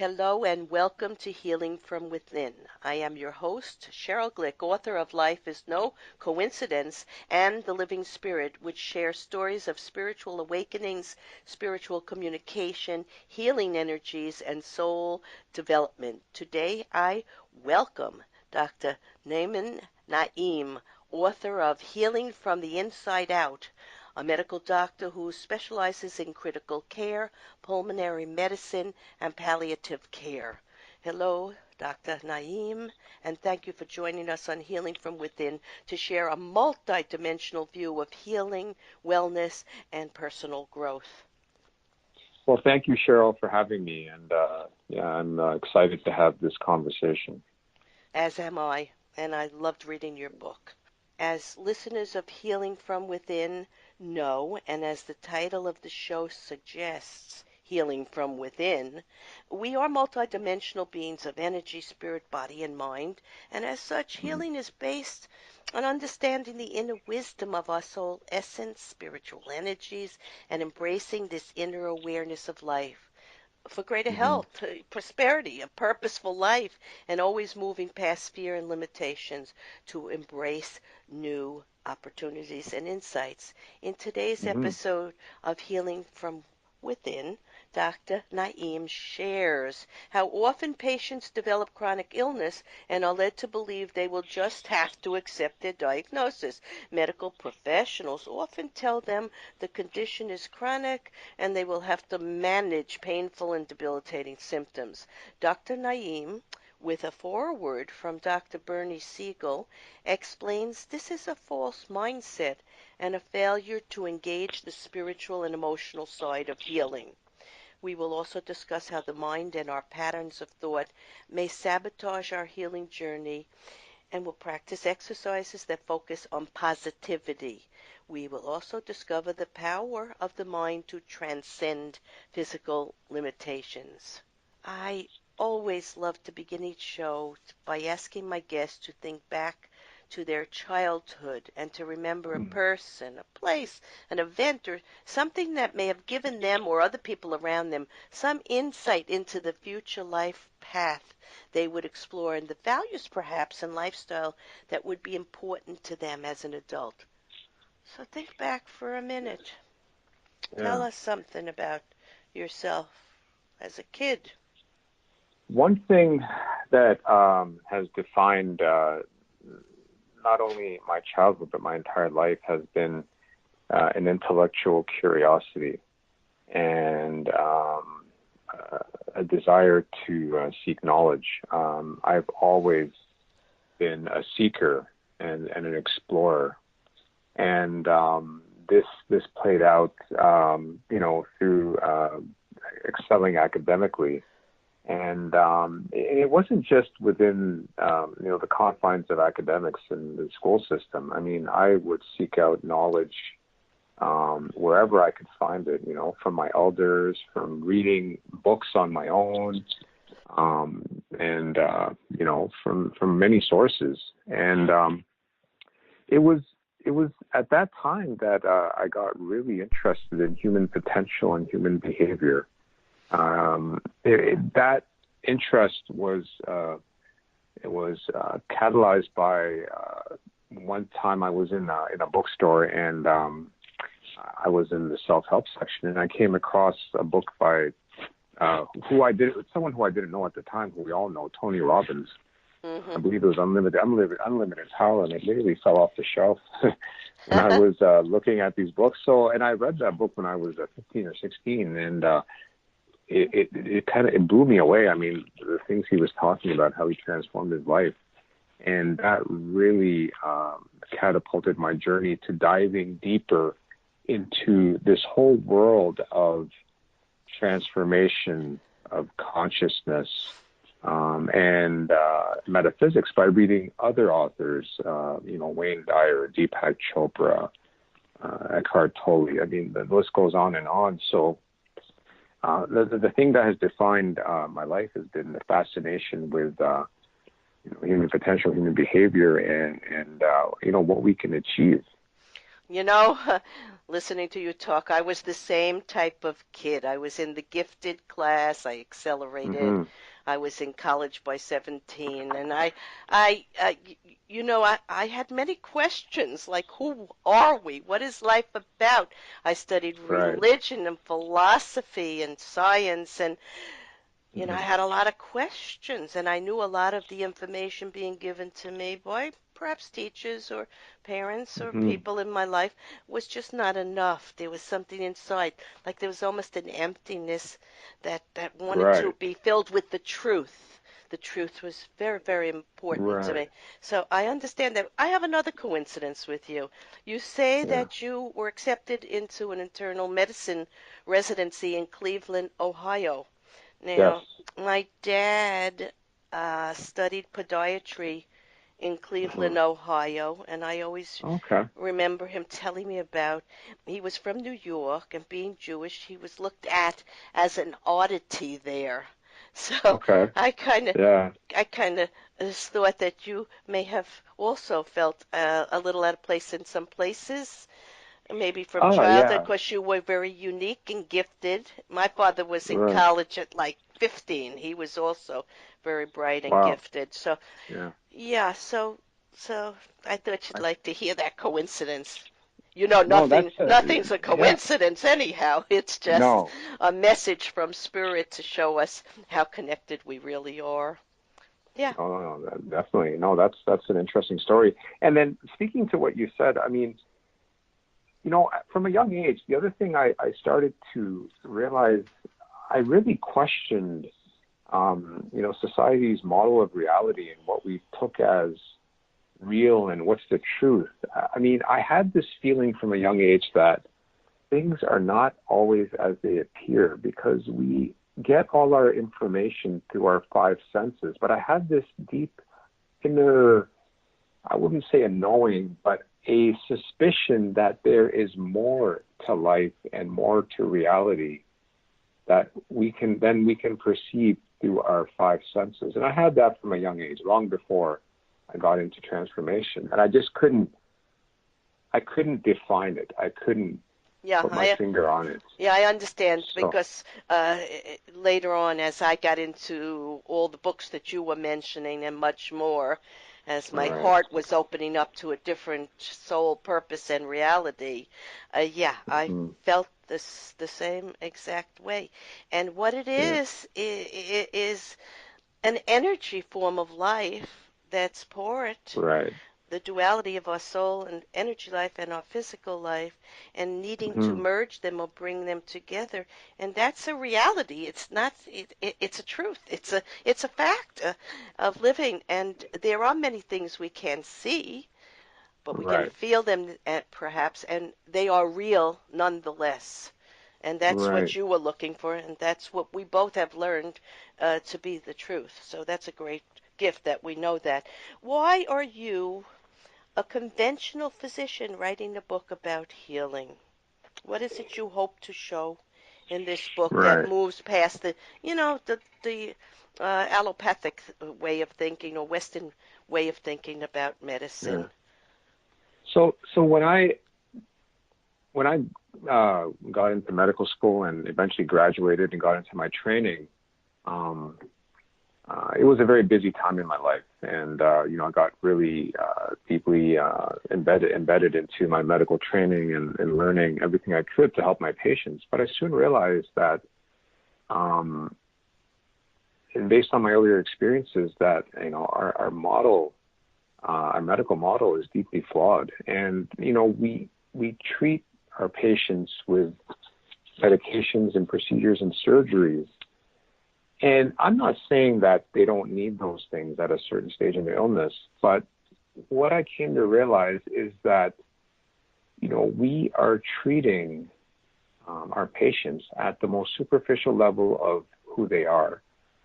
Hello and welcome to Healing From Within. I am your host, Sheryl Glick, author of Life is No Coincidence and The Living Spirit, which shares stories of spiritual awakenings, spiritual communication, healing energies, and soul development. Today I welcome Dr. Nauman Naeem, author of Healing From The Inside Out, a medical doctor who specializes in critical care, pulmonary medicine, and palliative care. Hello, Dr. Naeem, and thank you for joining us on Healing From Within to share a multidimensional view of healing, wellness, and personal growth. Well, thank you, Sheryl, for having me, and I'm excited to have this conversation. As am I, and I loved reading your book. As listeners of Healing From Within know, and as the title of the show suggests, Healing From Within, we are multidimensional beings of energy, spirit, body, and mind, and as such, healing is based on understanding the inner wisdom of our soul essence, spiritual energies, and embracing this inner awareness of life for greater health, prosperity, a purposeful life, and always moving past fear and limitations to embrace new opportunities and insights. In today's episode of Healing From Within, Dr. Naeem shares how often patients develop chronic illness and are led to believe they will just have to accept their diagnosis. Medical professionals often tell them the condition is chronic and they will have to manage painful and debilitating symptoms. Dr. Naeem, with a foreword from Dr. Bernie Siegel, explains this is a false mindset and a failure to engage the spiritual and emotional side of healing. We will also discuss how the mind and our patterns of thought may sabotage our healing journey, and will practice exercises that focus on positivity. We will also discover the power of the mind to transcend physical limitations. I always love to begin each show by asking my guests to think back to their childhood and to remember a person, a place, an event, or something that may have given them or other people around them some insight into the future life path they would explore and the values perhaps and lifestyle that would be important to them as an adult. So think back for a minute. Tell us something about yourself as a kid. One thing that has defined not only my childhood but my entire life has been an intellectual curiosity and a desire to seek knowledge. I've always been a seeker and an explorer, and this played out, through excelling academically. And it wasn't just within, the confines of academics and the school system. I mean, I would seek out knowledge wherever I could find it, from my elders, from reading books on my own, and from many sources. And it was at that time that I got really interested in human potential and human behavior. That interest was catalyzed by one time I was in a bookstore, and I was in the self-help section, and I came across a book by someone who I didn't know at the time, who we all know, Tony Robbins. I believe it was Unlimited Power, and it literally fell off the shelf when I was looking at these books. And I read that book when I was 15 or 16, and it blew me away. I mean, the things he was talking about, how he transformed his life, and that really catapulted my journey to diving deeper into this whole world of transformation of consciousness and metaphysics by reading other authors, Wayne Dyer, Deepak Chopra, Eckhart Tolle. I mean, the list goes on and on. So the thing that has defined my life has been the fascination with human potential, human behavior, and what we can achieve. listening to you talk. I was the same type of kid. I was in the gifted class. I accelerated. Hmm. I was in college by 17, and I, I had many questions like, who are we? What is life about? I studied Right. religion and philosophy and science, and I Hmm. had a lot of questions, and I knew a lot of the information being given to me by perhaps teachers or parents or Hmm. people in my life was just not enough. There was something inside, like there was almost an emptiness that wanted to Right. be filled with the truth. The truth was very, very important to Right. me. So I understand that. I have another coincidence with you. You say Yeah. that you were accepted into an internal medicine residency in Cleveland, Ohio. Yes. Now, my dad studied podiatry in Hmm. Cleveland, Ohio, and I always Okay. remember him telling me about he was from New York, and being Jewish, he was looked at as an oddity there. So Okay. I kind of Yeah. I kind of thought that you may have also felt a little out of place in some places, maybe from Oh, childhood, yeah. because you were very unique and gifted. My father was in Right. college at like 15. He was also very bright and Wow. gifted. So, Yeah. yeah, so I thought you'd I, like to hear that coincidence. no, that's Nothing's a yeah. coincidence anyhow. It's just No. a message from spirit to show us how connected we really are. Yeah. No, no, no, definitely. No, that's an interesting story. And then speaking to what you said, I mean, from a young age, the other thing I started to realize, I really questioned, society's model of reality and what we took as real and what's the truth. I mean, I had this feeling from a young age that things are not always as they appear because we get all our information through our five senses. But I had this deep inner, I wouldn't say a knowing, but a suspicion that there is more to life and more to reality that we can perceive through our five senses. And I had that from a young age, long before I got into transformation. And I couldn't define it. I couldn't Yeah, put my finger on it. I understand So, because later on, as I got into all the books that you were mentioning and much more, as my right. heart was opening up to a different soul purpose and reality, yeah, I Hmm. felt the same exact way. And what it Yeah. is an energy form of life that's poured, Right. the duality of our soul and energy life and our physical life, and needing to Hmm. merge them or bring them together. And that's a reality. It's not it's a truth. It's a fact of living. And there are many things we can't see, but we can Right. feel them perhaps, and they are real nonetheless. And that's what Right. you were looking for, and that's what we both have learned to be the truth. So that's a great gift that we know that. Why are you a conventional physician writing a book about healing? What is it you hope to show in this book that Right. moves past the allopathic way of thinking or Western way of thinking about Yeah. medicine? So when I got into medical school and eventually graduated and got into my training, um, it was a very busy time in my life, and I got really deeply embedded into my medical training and learning everything I could to help my patients. But I soon realized that, um, and based on my earlier experiences, that our model, our medical model, is deeply flawed, and we treat our patients with medications and procedures and surgeries. And I'm not saying that they don't need those things at a certain stage in their illness, but what I came to realize is that, we are treating our patients at the most superficial level of who they are.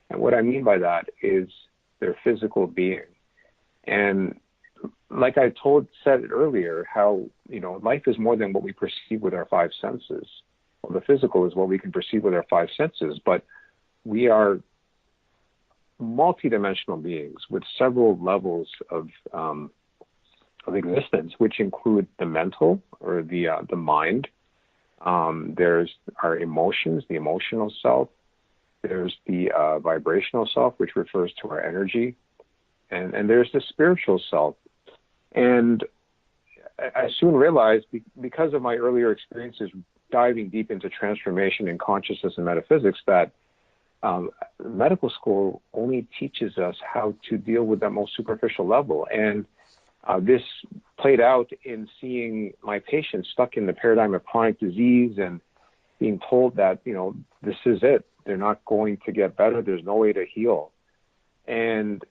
And what I mean by that is their physical being. And like I said earlier, how, life is more than what we perceive with our five senses. Well, the physical is what we can perceive with our five senses, but we are multidimensional beings with several levels of existence, which include the mental or the mind, There's our emotions, the emotional self. There's the vibrational self, which refers to our energy. And there's the spiritual self. And I soon realized, because of my earlier experiences diving deep into transformation and consciousness and metaphysics, that medical school only teaches us how to deal with that most superficial level. And this played out in seeing my patients stuck in the paradigm of chronic disease and being told that, this is it. They're not going to get better. There's no way to heal. And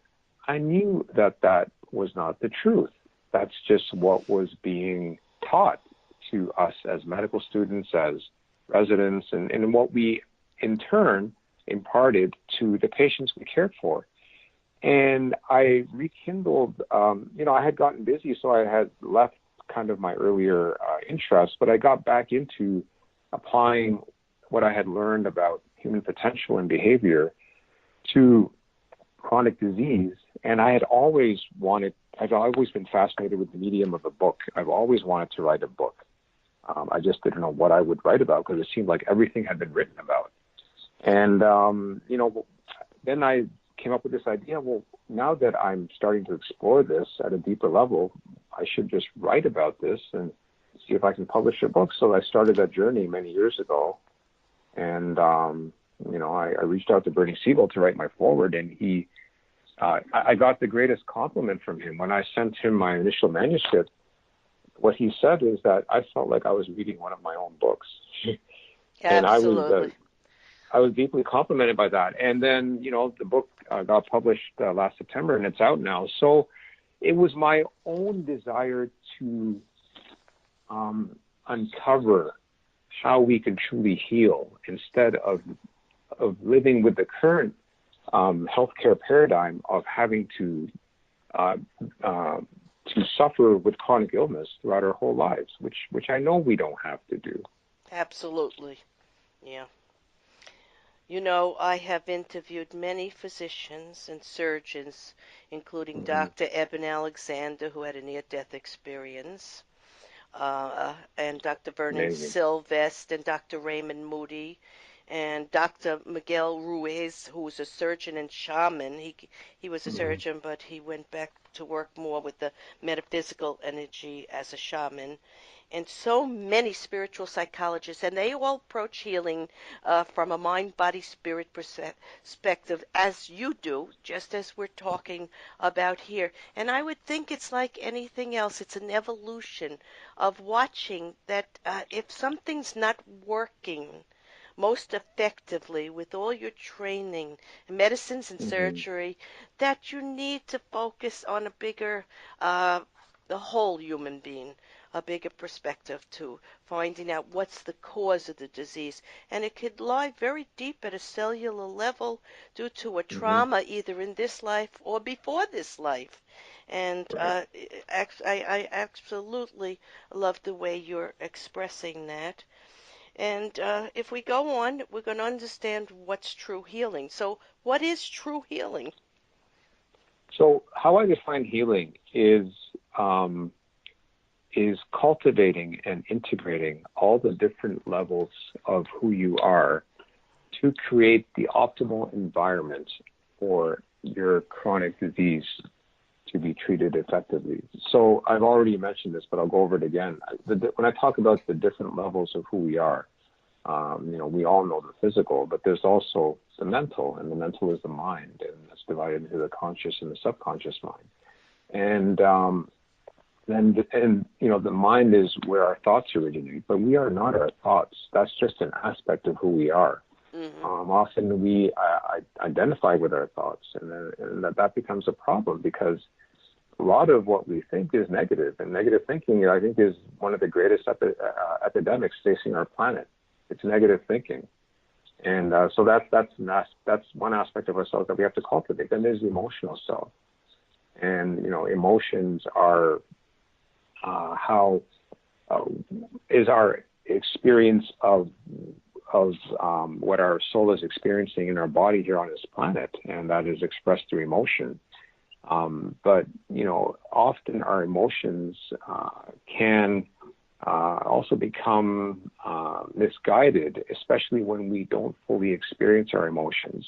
I knew that that was not the truth. That's just what was being taught to us as medical students, as residents, and what we in turn imparted to the patients we cared for. And I rekindled, I had gotten busy, so I had left kind of my earlier interests, but I got back into applying what I had learned about human potential and behavior to chronic disease. And I've always been fascinated with the medium of a book. I've always wanted to write a book. I just didn't know what I would write about, because it seemed like everything had been written about. And, then I came up with this idea, well, now that I'm starting to explore this at a deeper level, I should just write about this and see if I can publish a book. So I started that journey many years ago. And, I reached out to Bernie Siegel to write my foreword, and I got the greatest compliment from him. When I sent him my initial manuscript, what he said is that I felt like I was reading one of my own books. And Absolutely. I was deeply complimented by that. And then, the book got published last September, and it's out now. So it was my own desire to uncover how we can truly heal, instead of living with the current healthcare paradigm of having to suffer with chronic illness throughout our whole lives, which I know we don't have to do. Absolutely. Yeah. I have interviewed many physicians and surgeons, including Mm-hmm. Dr. Eben Alexander, who had a near-death experience, and Dr. Vernon Amazing. Sylvest, and Dr. Raymond Moody, and Dr. Miguel Ruiz, who was a surgeon and shaman. He was a Mm-hmm. surgeon, but he went back to work more with the metaphysical energy as a shaman. And so many spiritual psychologists, and they all approach healing from a mind-body-spirit perspective, as you do, just as we're talking about here. And I would think it's like anything else. It's an evolution of watching that if something's not working most effectively with all your training, medicines and Mm-hmm. surgery, that you need to focus on a bigger, the whole human being, a bigger perspective to finding out what's the cause of the disease. And it could lie very deep at a cellular level due to a Mm-hmm. trauma either in this life or before this life. And Right. I absolutely love the way you're expressing that. And if we go on, we're going to understand what's true healing. So, what is true healing? So how I define healing is cultivating and integrating all the different levels of who you are to create the optimal environment for your chronic disease to be treated effectively. So I've already mentioned this, but I'll go over it again. When I talk about the different levels of who we are, we all know the physical, but there's also the mental, and the mental is the mind, and that's divided into the conscious and the subconscious mind. And the mind is where our thoughts originate, but we are not our thoughts. That's just an aspect of who we are. Mm-hmm. Often we identify with our thoughts, and that becomes a problem, because a lot of what we think is negative, and negative thinking, I think, is one of the greatest epidemics facing our planet. It's negative thinking. And so that's one aspect of ourselves that we have to cultivate. Then there's the emotional self. And, emotions are is our experience of what our soul is experiencing in our body here on this planet, and that is expressed through emotion. But often our emotions can also become misguided, especially when we don't fully experience our emotions.